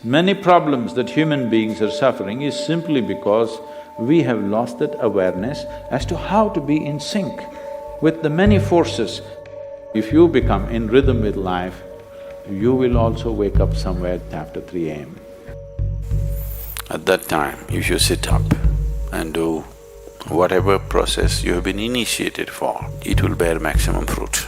Many problems that human beings are suffering is simply because we have lost that awareness as to how to be in sync with the many forces. If you become in rhythm with life, you will also wake up somewhere after 3 a.m. At that time, if you sit up and do whatever process you have been initiated for, it will bear maximum fruit.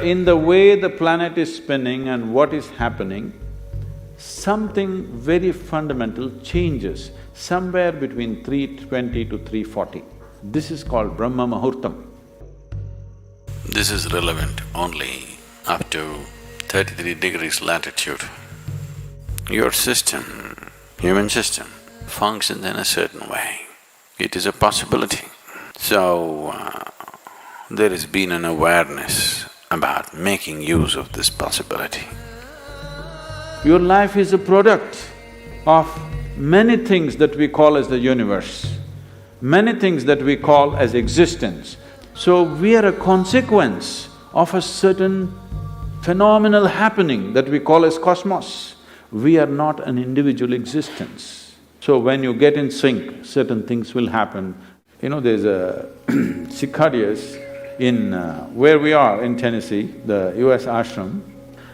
In the way the planet is spinning and what is happening, something very fundamental changes somewhere between 3:20 to 3:40. This is called Brahma Muhurtam. This is relevant only up to 33 degrees latitude. Your system, human system, functions in a certain way. It is a possibility. So, there has been an awareness about making use of this possibility. Your life is a product of many things that we call as the universe, many things that we call as existence. So we are a consequence of a certain phenomenal happening that we call as cosmos. We are not an individual existence. So when you get in sync, certain things will happen. You know, there's a cicadas in where we are in Tennessee, the US ashram,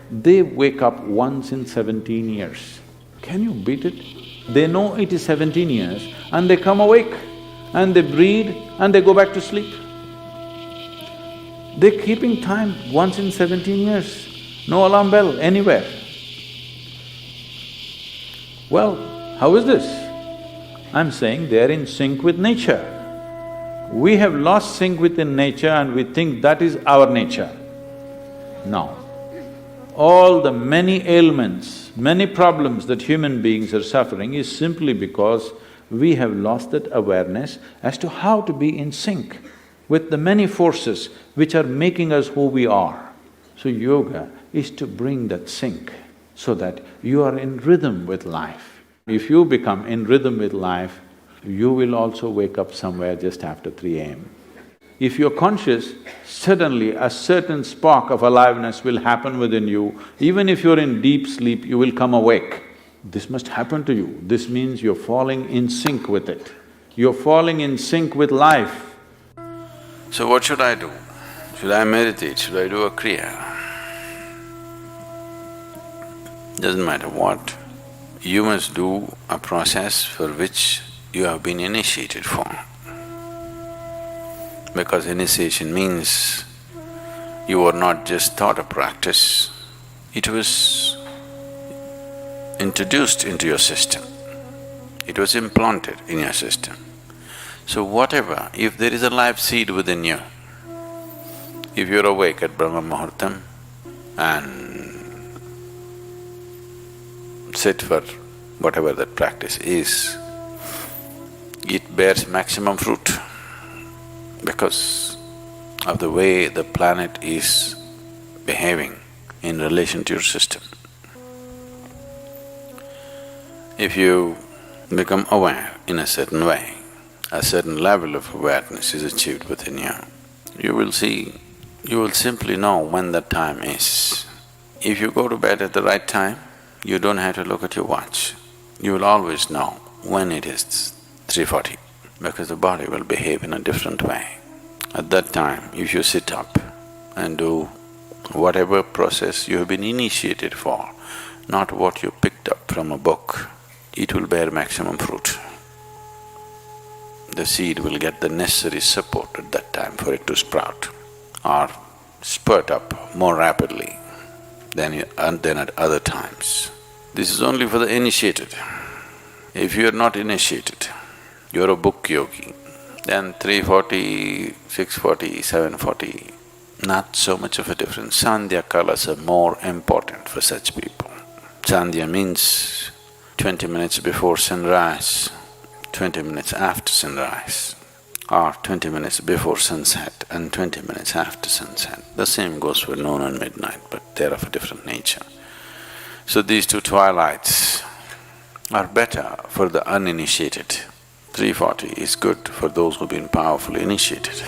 they wake up once in 17 years. Can you beat it? They know it is 17 years and they come awake and they breathe and they go back to sleep. They're keeping time once in 17 years, no alarm bell anywhere. Well, how is this? I'm saying they're in sync with nature. We have lost sync within nature and we think that is our nature. No. All the many ailments, many problems that human beings are suffering is simply because we have lost that awareness as to how to be in sync with the many forces which are making us who we are. So yoga is to bring that sync so that you are in rhythm with life. If you become in rhythm with life, you will also wake up somewhere just after 3 a.m. If you're conscious, suddenly a certain spark of aliveness will happen within you. Even if you're in deep sleep, you will come awake. This must happen to you. This means you're falling in sync with it. You're falling in sync with life. So what should I do? Should I meditate? Should I do a kriya? Doesn't matter what. You must do a process for which you have been initiated for. Because initiation means you were not just taught a practice, it was introduced into your system, it was implanted in your system. So whatever, if there is a life seed within you, if you're awake at Brahma Muhurtam and sit for whatever that practice is, it bears maximum fruit because of the way the planet is behaving in relation to your system. If you become aware in a certain way, a certain level of awareness is achieved within you, you will see, you will simply know when that time is. If you go to bed at the right time, you don't have to look at your watch. You will always know when it is 3:40 because the body will behave in a different way. At that time, if you sit up and do whatever process you have been initiated for, not what you picked up from a book, it will bear maximum fruit. The seed will get the necessary support at that time for it to sprout or spurt up more rapidly than at other times. This is only for the initiated. If you are not initiated, you're a book yogi, then 3:40, 6:40, 7:40, not so much of a difference. Sandhya kalas are more important for such people. Sandhya means 20 minutes before sunrise, 20 minutes after sunrise, or 20 minutes before sunset and 20 minutes after sunset. The same goes for noon and midnight, but they're of a different nature. So these two twilights are better for the uninitiated. 3:40 is good for those who've been powerfully initiated.